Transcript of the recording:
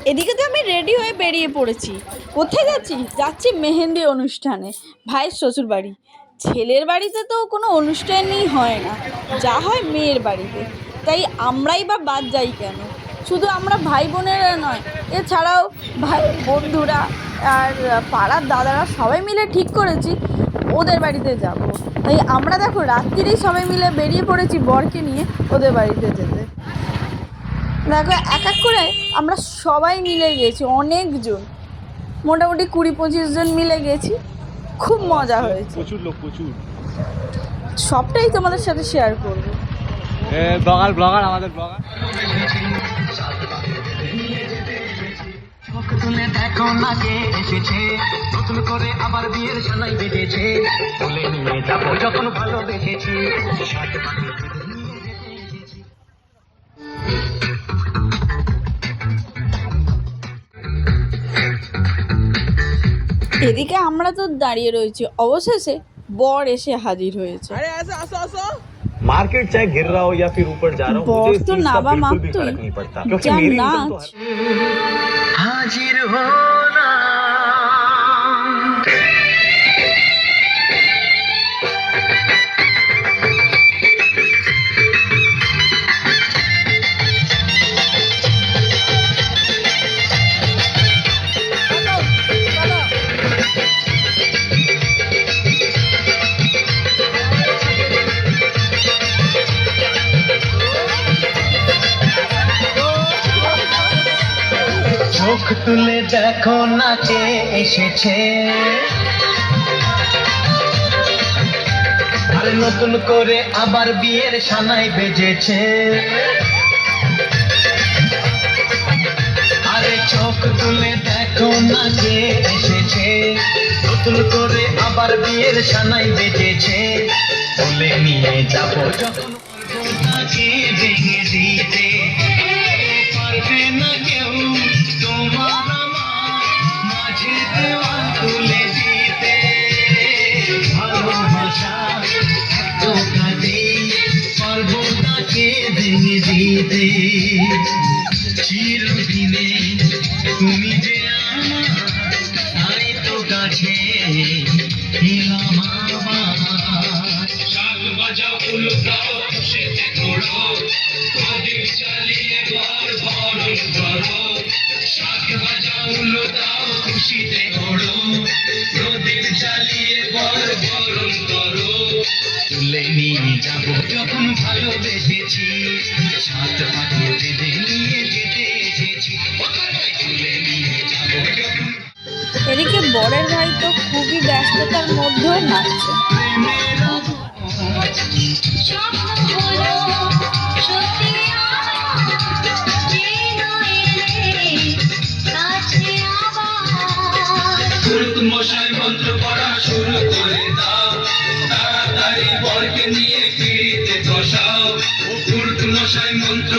এদিকে তো আমি রেডি হয়ে বেরিয়ে পড়েছি। কোথায় যাচ্ছি? যাচ্ছি মেহেন্দি অনুষ্ঠানে, ভাইয়ের শ্বশুর বাড়ি। ছেলের বাড়িতে তো কোনো অনুষ্ঠানই হয় না, যা হয় মেয়ের বাড়িতে। তাই আমরাই বা বাদ যাই কেন? শুধু আমরা ভাই বোনেরা নয়, এছাড়াও ভাইয়ের বন্ধুরা আর পাড়ার দাদারা সবাই মিলে ঠিক করেছি ওদের বাড়িতে যাব। তাই আমরা দেখো রাত্রিরেই সবাই মিলে বেরিয়ে পড়েছি বরকে নিয়ে ওদের বাড়িতে যেতে। দেখো এক এক করে আমরা সবাই মিলে গেছি, অনেকজন, মোটামুটি 20-25 জন মিলে গেছি। খুব মজা হয়েছে, প্রচুর লোক, প্রচুর। সবটাই তোমাদের সাথে শেয়ার করবো। ব্লগার আমাদের ব্লগার। তুলে দেখো না কে এসেছে, নতুন করে আবার বিয়ের সানাই বেজেছে, তুলে নিয়ে যাবো যখন ভালোবেসেছি। এদিকে আমরা তো দাঁড়িয়ে রয়েছি, অবশেষে বর এসে হাজির হয়েছে। मार्केट चाहे गिर रहा हो या फिर ऊपर जा रहा हो, मुझे इस तो चीज का नावा बिल्कुल भी मापतोई, फर्क नहीं पड़ता, क्योंकि जा मेरी इनकम तो नाच। हाजिर होना। চোখ তুলে দেখো না কে এসেছে, আরে নতুন করে আবার বিয়ের সানাই বেজেছে। আরে চোখ তুলে দেখো না কে এসেছে, নতুন করে আবার বিয়ের সানাই বেজেছে, বলে নিয়ে যাবো যখন তাকে ভেঙে দিতে পারবে না কেউ, তোমার আমার মাঝে দেওয়াল তুলে দিতে। ভালোবাসা এত কাঁদেই পারবো তাকে ভেঙে দিতে। চিরদিনে তুমি যে আমার, তাই তো কাছে এলাম আবার। শাক বাজাও উল্টাও সেতে তোড়ো, প্রদীপ জ্বালিয়ে বর বরণ করো। শাক বাজাও উল্টাও খুশিতে ওড়ো, প্রদীপ জ্বালিয়ে বর বরণ করো। তুলে নিয়ে যাবো যখন ভালোবেসেছি, সাত পাকে বেঁধে নিয়ে যেতে এসেছি, তুলে নিয়ে যাবো যখন। এদিকে বরের ভাই তো খুবই ব্যস্ততার মধ্যেও নাচছে। মশাই মন্ত্র পড়া শুরু করে দাও, তাড়াতাড়ি বরকে নিয়ে পিড়িতে বসাও। মশাই মন্ত্র